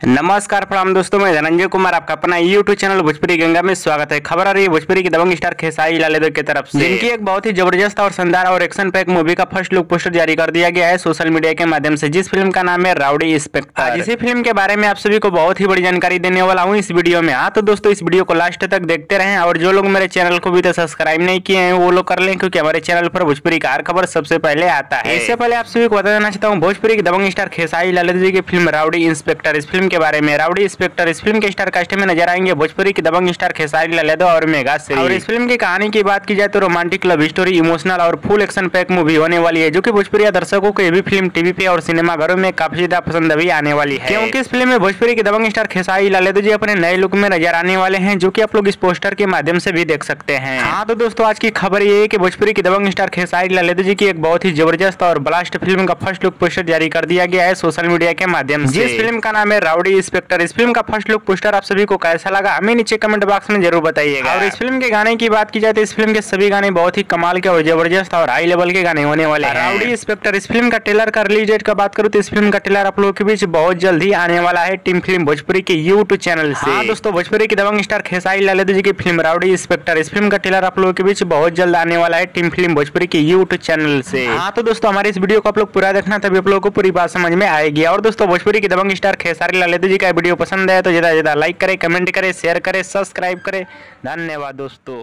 नमस्कार प्रणाम दोस्तों, मैं धनंजय कुमार आपका अपना यूट्यूब चैनल भोजपुरी गंगा में स्वागत है। खबर आ रही है भोजपुरी की दबंग स्टार खेसारी लाल यादव की तरफ से, जिनकी एक बहुत ही जबरदस्त और शानदार और एक्शन पैक मूवी का फर्स्ट लुक पोस्टर जारी कर दिया गया है सोशल मीडिया के माध्यम से, जिस फिल्म का नाम है राउडी इंस्पेक्टर। आज इसी फिल्म के बारे में आप सभी को बहुत ही बड़ी जानकारी देने वाला हूँ इस वीडियो में। हाँ तो दोस्तों, इस वीडियो को लास्ट तक देखते रहें और जो लोग मेरे चैनल को भी तो सब्सक्राइब नहीं किए हैं वो लोग कर लें, क्योंकि हमारे चैनल पर भोजपुरी का हर खबर सबसे पहले आता है। इससे पहले आप सभी को बता देना चाहता हूँ भोजपुरी की दबंग स्टार खेसारी लाल यादव जी की फिल्म राउडी इंस्पेक्टर, इस फिल्म के बारे में। राउडी इंस्पेक्टर इस फिल्म के स्टार कास्ट में नजर आएंगे भोजपुरी की दबंग स्टार खेसारी लाल यादव और मेगा श्री। और इस फिल्म की कहानी की बात की जाए तो रोमांटिक लव स्टोरी, इमोशनल और फुल एक्शन पैक मूवी होने वाली है, जो कि भोजपुरी दर्शकों को ये भी फिल्म टीवी पे और सिनेमाघरों में काफी ज्यादा पसंद भी आने वाली है, क्योंकि इस फिल्म में भोजपुरी की दबंग स्टार खेसारी लाल यादव जी अपने नए लुक में नजर आने वाले हैं, जो कि आप लोग इस पोस्टर के माध्यम से भी देख सकते हैं। हाँ तो दोस्तों, आज की खबर ये है कि भोजपुरी की दबंग स्टार खेसारी लाल यादव जी की एक बहुत ही जबरदस्त और ब्लास्ट फिल्म का फर्स्ट लुक पोस्टर जारी कर दिया गया है सोशल मीडिया के माध्यम से, जिस फिल्म का नाम है राउडी इंस्पेक्टर। इस फिल्म का फर्स्ट लुक पोस्टर आप सभी को कैसा लगा हमें नीचे कमेंट बॉक्स में जरूर बताइएगा। और इस फिल्म के गाने की बात की जाए तो इस फिल्म के सभी गाने बहुत ही कमाल के और जबरदस्त और हाई लेवल के गाने होने वाले हैं। राउडी इंस्पेक्टर इस फिल्म का ट्रेलर का रिलीज डेट का बात करूँ तो इस फिल्म का ट्रेलर आप लोगों के बीच बहुत जल्द ही आने वाला है टीम फिल्म भोजपुरी के यूट्यूब चैनल से। हाँ दोस्तों, भोजपुरी की दबंग स्टार खेसारी लाल यादव जी की फिल्म राउडी इंस्पेक्टर, इस फिल्म का ट्रेलर आप लोगों के बीच बहुत जल्द आने वाला है टीम फिल्म भोजपुरी के यूट्यूब चैनल से। हाँ तो दोस्तों, हमारे इस वीडियो को आप लोग पूरा देखना, तभी आप लोगों को पूरी बात समझ में आएगी। और दोस्तों, भोजपुरी की दबंग स्टार खेसारी लाल यादव जी का वीडियो पसंद है तो ज्यादा से ज्यादा लाइक करें, कमेंट करें, शेयर करें, सब्सक्राइब करें। धन्यवाद दोस्तों।